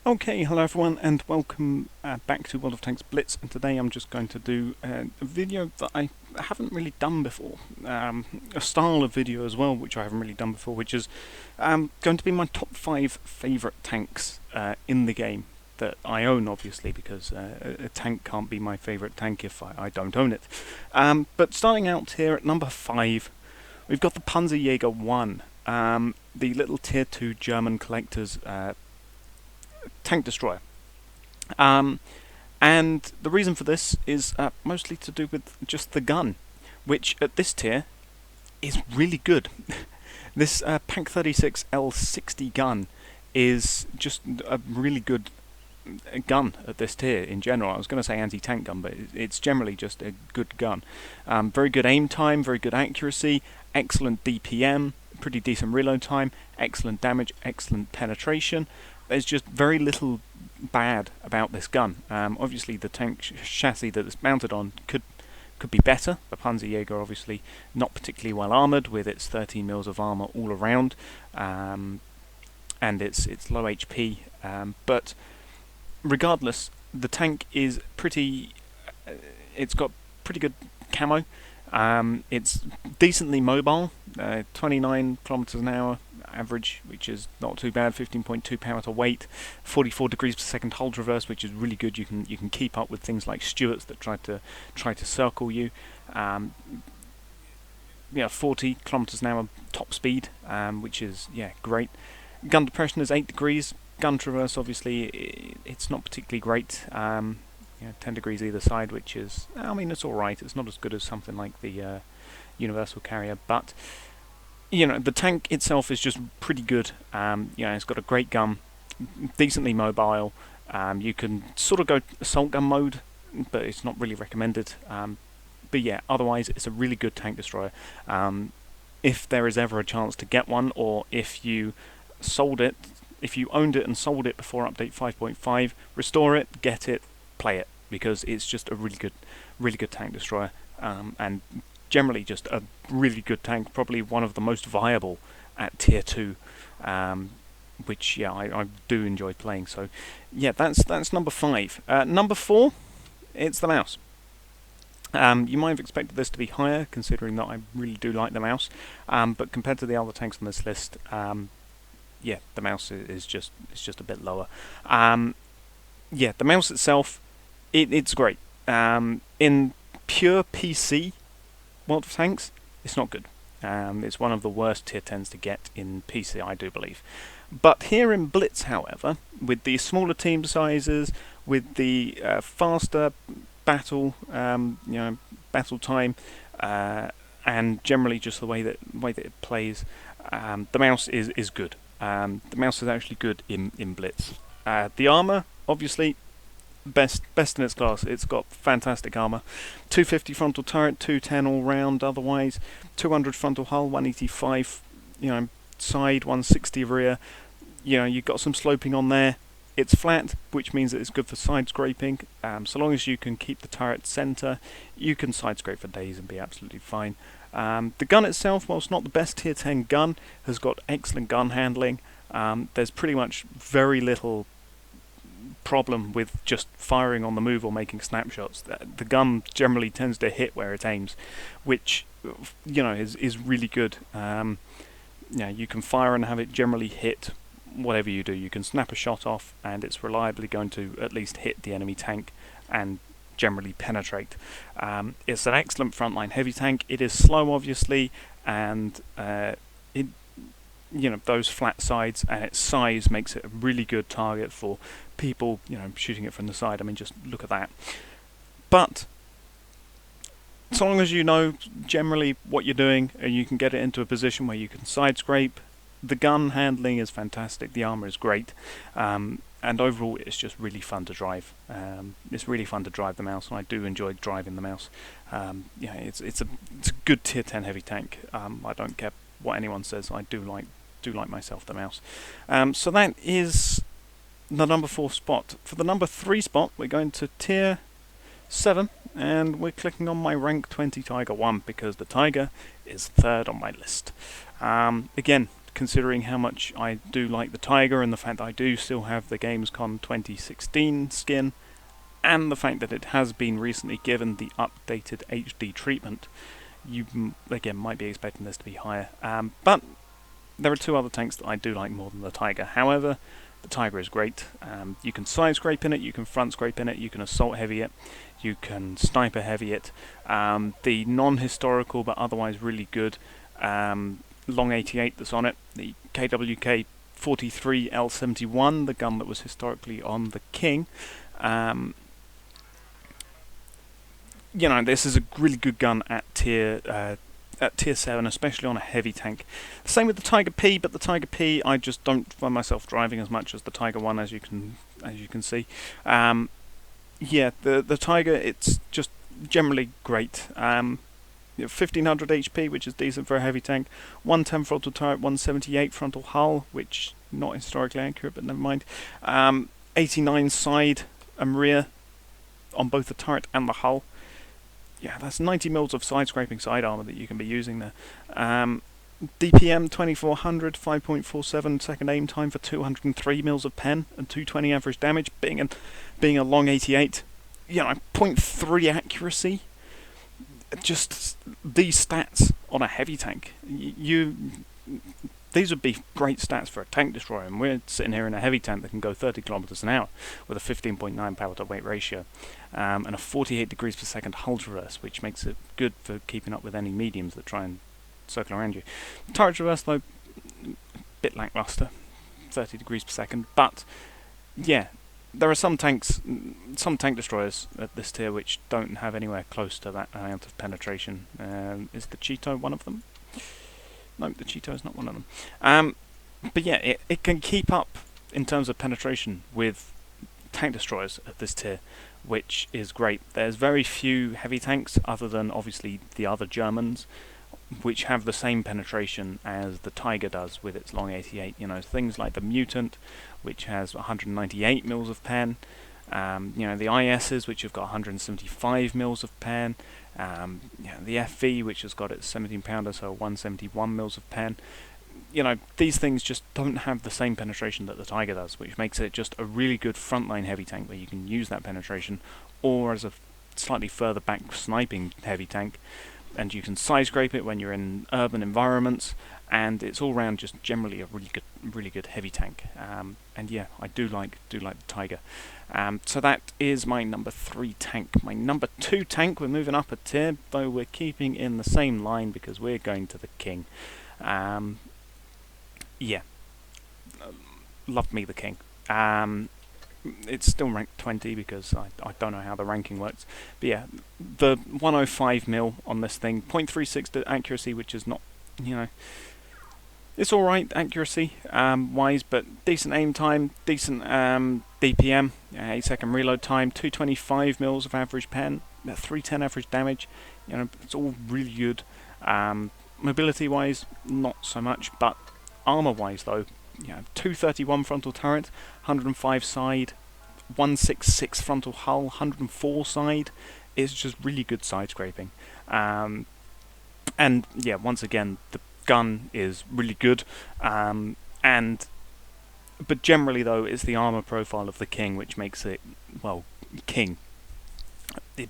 Okay, hello everyone and welcome back to World of Tanks Blitz, and today I'm just going to do a video that I haven't really done before, a style of video as well which I haven't really done before, which is going to be my top 5 favourite tanks in the game that I own, obviously, because a tank can't be my favourite tank if I don't own it. But starting out here at number 5, we've got the Panzerjager I, the little tier 2 German collector's tank destroyer. And the reason for this is mostly to do with just the gun, which at this tier is really good. This Pank 36 L60 gun is just a really good gun at this tier in general. I was going to say anti-tank gun, but it's generally just a good gun. Very good aim time, very good accuracy, excellent DPM, pretty decent reload time, excellent damage, excellent penetration. There's just very little bad about this gun. Obviously the tank chassis that it's mounted on could be better. The Panzerjager obviously not particularly well armoured, with its 13 mils of armour all around, and it's low HP, but regardless, the tank is pretty. It's got pretty good camo. It's decently mobile, 29 kilometers an hour average, which is not too bad. 15.2 power to weight, 44 degrees per second hold reverse, which is really good. You can keep up with things like Stuarts that try to circle you. 40 kilometers an hour top speed, which is great. Gun depression is 8 degrees. Gun traverse, obviously, it's not particularly great. 10 degrees either side, which is, it's alright. It's not as good as something like the universal carrier, but the tank itself is just pretty good. It's got a great gun, decently mobile. You can sort of go assault gun mode, but it's not really recommended. But yeah, otherwise it's a really good tank destroyer. If there is ever a chance to get one, or if you owned it and sold it before update 5.5, restore it, get it, play it, because it's just a really good tank destroyer, and generally just a really good tank, probably one of the most viable at tier 2, which I do enjoy playing. So yeah, that's number 5. Number 4, it's the Maus. You might have expected this to be higher, considering that I really do like the Maus, but compared to the other tanks on this list, the Maus is just a bit lower. The Maus itself, it's great. In pure PC World of Tanks, it's not good. It's one of the worst tier 10s to get in PC, I do believe. But here in Blitz, however, with the smaller team sizes, with the faster battle time, and generally just the way that it plays, the Maus is good. The Maus is actually good in Blitz. The armor, obviously, best in its class. It's got fantastic armor. 250 frontal turret, 210 all round. Otherwise, 200 frontal hull, 185 side, 160 rear. You've got some sloping on there. It's flat, which means that it's good for side scraping. So long as you can keep the turret center, you can side scrape for days and be absolutely fine. The gun itself, whilst not the best tier 10 gun, has got excellent gun handling. There's pretty much very little problem with just firing on the move or making snapshots. The gun generally tends to hit where it aims, which is really good. You can fire and have it generally hit whatever you do. You can snap a shot off and it's reliably going to at least hit the enemy tank and generally penetrate. It's an excellent frontline heavy tank. It is slow, obviously, and those flat sides and its size makes it a really good target for people shooting it from the side. Just look at that. But so long as you know generally what you're doing and you can get it into a position where you can side scrape, the gun handling is fantastic, the armor is great, and overall it's just really fun to drive. It's really fun to drive the Maus, and I do enjoy driving the Maus. It's a good tier 10 heavy tank. I don't care what anyone says, I do like myself the Maus. So that is the number 4 spot. For the number 3 spot, we're going to tier 7, and we're clicking on my rank 20 Tiger 1 because the Tiger is 3rd on my list. Again, considering how much I do like the Tiger and the fact that I do still have the Gamescom 2016 skin, and the fact that it has been recently given the updated HD treatment, you again might be expecting this to be higher. But there are two other tanks that I do like more than the Tiger. However, the Tiger is great. You can side scrape in it, you can front scrape in it, you can assault heavy it, you can sniper heavy it. The non-historical but otherwise really good long 88 that's on it, the KWK 43 L71, the gun that was historically on the King. You know, this is a really good gun at tier 7, especially on a heavy tank. Same with the Tiger P, but the Tiger P I just don't find myself driving as much as the Tiger 1, as you can see. Yeah, the Tiger, it's just generally great. 1500 HP, which is decent for a heavy tank. 110 frontal turret, 178 frontal hull, which not historically accurate, but never mind. 89 side and rear on both the turret and the hull. Yeah, that's 90 mils of side scraping side armor that you can be using there. DPM 2400, 5.47 second aim time for 203 mils of pen and 220 average damage. Being a long 88, you know, 0.3 accuracy. Just these stats on a heavy tank. These would be great stats for a tank destroyer, and we're sitting here in a heavy tank that can go 30 kilometers an hour with a 15.9 power to weight ratio and a 48 degrees per second hull traverse, which makes it good for keeping up with any mediums that try and circle around you. Turret traverse, though, bit lackluster, 30 degrees per second, but yeah, there are some tank destroyers at this tier which don't have anywhere close to that amount of penetration. Is the Cheeto one of them? No, the Cheeto is not one of them. But yeah, it can keep up in terms of penetration with tank destroyers at this tier, which is great. There's very few heavy tanks, other than obviously the other Germans, which have the same penetration as the Tiger does with its long 88. You know, things like the Mutant, which has 198 mils of pen. You know, the ISs, which have got 175 mils of pen. The FV, which has got its 17 pounder, so 171 mils of pen. You know, these things just don't have the same penetration that the Tiger does, which makes it just a really good frontline heavy tank where you can use that penetration, or as a slightly further back sniping heavy tank, and you can side scrape it when you're in urban environments, and it's all round just generally a really good heavy tank. And yeah, I do like the Tiger. So that is my number 3 tank. My number 2 tank, we're moving up a tier, though we're keeping in the same line because we're going to the King. Yeah, love me the King. It's still ranked 20 because I don't know how the ranking works. But yeah, the 105 mil on this thing, 0.36 accuracy, which is not, you know, it's alright accuracy wise, but decent aim time, decent DPM, 8 second reload time, 225 mils of average pen, 310 average damage. You know, it's all really good. Mobility wise, not so much, but armor wise though, you know, 231 frontal turret, 105 side, 166 frontal hull, 104 side. It's just really good side scraping. And yeah, once again, the gun is really good. But generally though, it's the armor profile of the King which makes it, well, King. The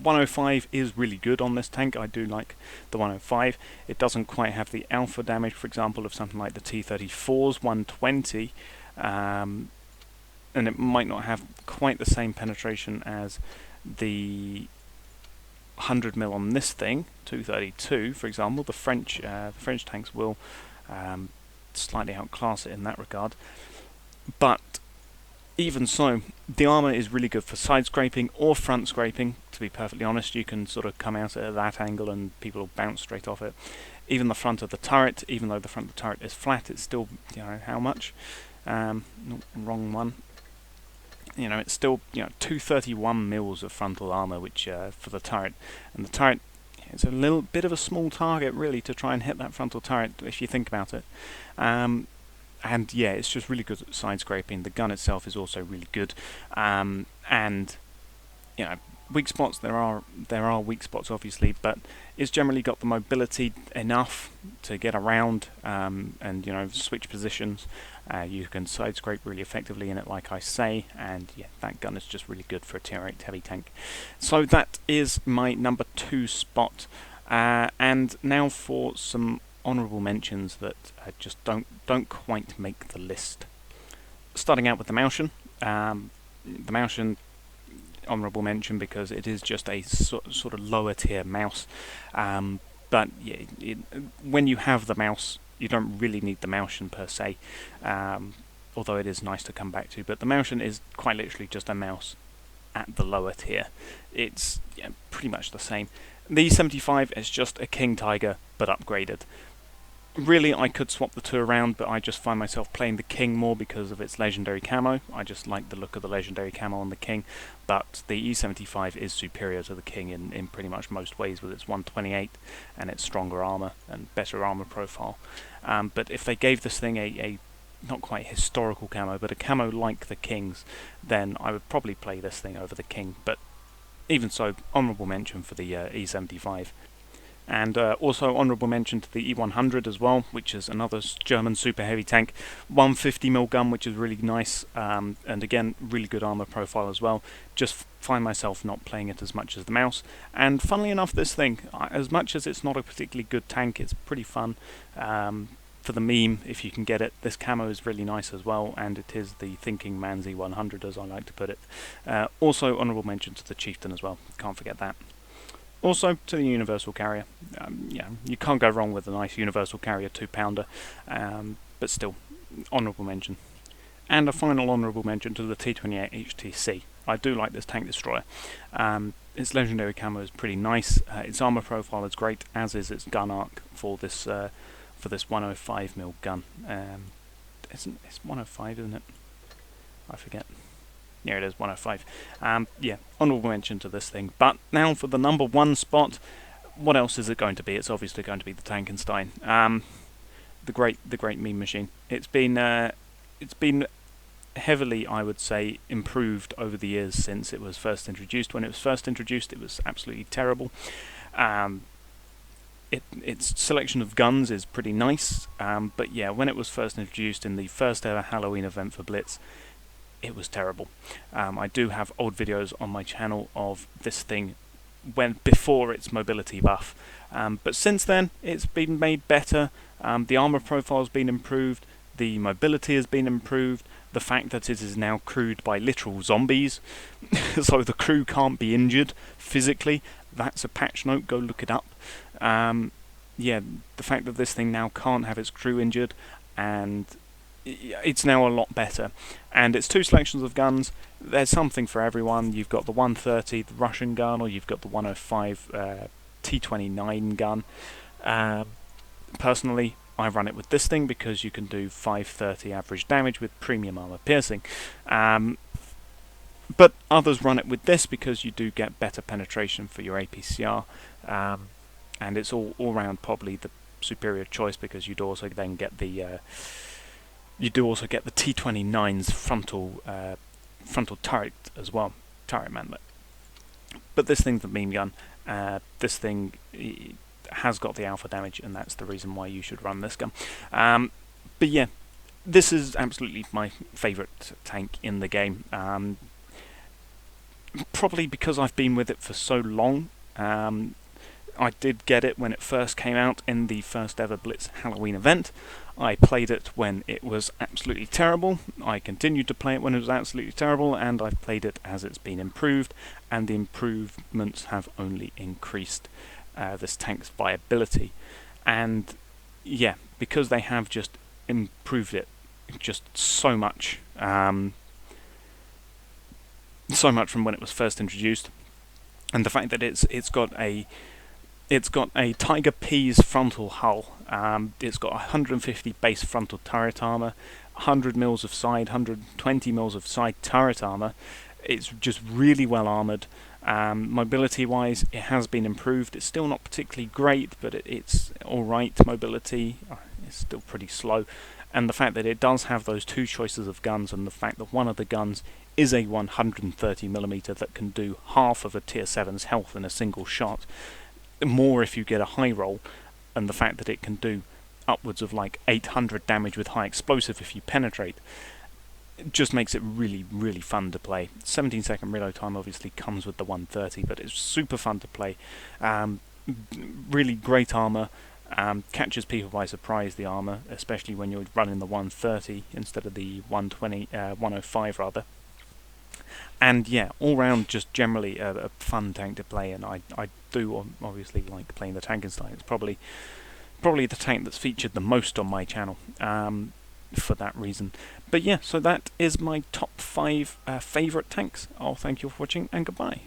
105 is really good on this tank. I do like the 105. It doesn't quite have the alpha damage, for example, of something like the T-34's 120, and it might not have quite the same penetration as the 100 mil on this thing, 232, for example. The French tanks will slightly outclass it in that regard, but even so, the armor is really good for side scraping or front scraping. To be perfectly honest, you can sort of come out at that angle and people will bounce straight off it. Even the front of the turret, even though the front of the turret is flat, it's still, you know, how much? Wrong one. You know, it's still, you know, 231 mils of frontal armor, which for the turret, and the turret is a little bit of a small target really to try and hit that frontal turret if you think about it. And yeah, it's just really good at side scraping. The gun itself is also really good, and you know, Weak spots, there are weak spots obviously, but it's generally got the mobility enough to get around and switch positions. You can side scrape really effectively in it, like I say, and yeah, that gun is just really good for a tier 8 heavy tank. So that is my number 2 spot, and now for some honourable mentions that just don't quite make the list. Starting out with the Mauschen. The Mauschen, honourable mention because it is just a sort of lower tier mouse, but yeah, when you have the mouse, you don't really need the Mauschen per se, although it is nice to come back to. But the Mauschen is quite literally just a mouse at the lower tier. It's pretty much the same. The E75 is just a King Tiger but upgraded. Really, I could swap the two around, but I just find myself playing the King more because of its legendary camo. I just like the look of the legendary camo on the King, but the E75 is superior to the King in pretty much most ways, with its 128 and its stronger armor and better armor profile. But if they gave this thing a not quite historical camo, but a camo like the King's, then I would probably play this thing over the King. But even so, honourable mention for the E75. And also honourable mention to the E100 as well, which is another German super heavy tank. 150mm gun, which is really nice, and again, really good armour profile as well. Just find myself not playing it as much as the mouse. And funnily enough, this thing, as much as it's not a particularly good tank, it's pretty fun. For the meme, if you can get it, this camo is really nice as well, and it is the Thinking Man's E100, as I like to put it. Also honourable mention to the Chieftain as well, can't forget that. Also to the Universal Carrier. Yeah, you can't go wrong with a nice Universal Carrier 2-pounder, but still, honourable mention. And a final honourable mention to the T28 HTC. I do like this tank destroyer. Its legendary camo is pretty nice. Its armour profile is great, as is its gun arc for this 105mm gun. It's 105, isn't it? I forget. Yeah, it is 105. Yeah, honourable mention to this thing. But now for the number 1 spot. What else is it going to be? It's obviously going to be the Tankenstein. The great meme machine. It's been heavily, I would say, improved over the years since it was first introduced. When it was first introduced, it was absolutely terrible. Its selection of guns is pretty nice, but yeah, when it was first introduced in the first ever Halloween event for Blitz, it was terrible. I do have old videos on my channel of this thing before its mobility buff, but since then it's been made better. The armor profile has been improved, the mobility has been improved, the fact that it is now crewed by literal zombies, so the crew can't be injured physically. That's a patch note, go look it up. Yeah, the fact that this thing now can't have its crew injured, and it's now a lot better. And its 2 selections of guns, there's something for everyone. You've got the 130, the Russian gun, or you've got the 105 T29 gun. Personally, I run it with this thing because you can do 530 average damage with premium armor piercing. But others run it with this because you do get better penetration for your APCR, and it's all round probably the superior choice, because you'd also then get the T29's frontal turret as well, turret manlet. But this thing's the meme gun. This thing has got the alpha damage, and that's the reason why you should run this gun. But yeah, this is absolutely my favourite tank in the game. Probably because I've been with it for so long. I did get it when it first came out in the first ever Blitz Halloween event. I played it when it was absolutely terrible. I continued to play it when it was absolutely terrible, and I've played it as it's been improved, and the improvements have only increased this tank's viability. And yeah, because they have just improved it just so much from when it was first introduced, and the fact that it's got a Tiger P's frontal hull. It's got 150 base frontal turret armor, 100 mils of side, 120 mils of side turret armor. It's just really well armored. Mobility-wise, it has been improved. It's still not particularly great, but it's all right. Mobility, it's still pretty slow. and the fact that it does have those two choices of guns, and the fact that one of the guns is a 130mm that can do half of a tier 7's health in a single shot, more if you get a high roll, and the fact that it can do upwards of like 800 damage with high explosive if you penetrate, it just makes it really, really fun to play. 17-second reload time obviously comes with the 130, but it's super fun to play. Really great armor. Catches people by surprise, the armor, especially when you're running the 130 instead of the 105 rather. And yeah, all round just generally a fun tank to play, and I do obviously like playing the Tankenstein. It's probably the tank that's featured the most on my channel for that reason. But yeah, so that is my top 5 favourite tanks. I'll thank you for watching, and goodbye.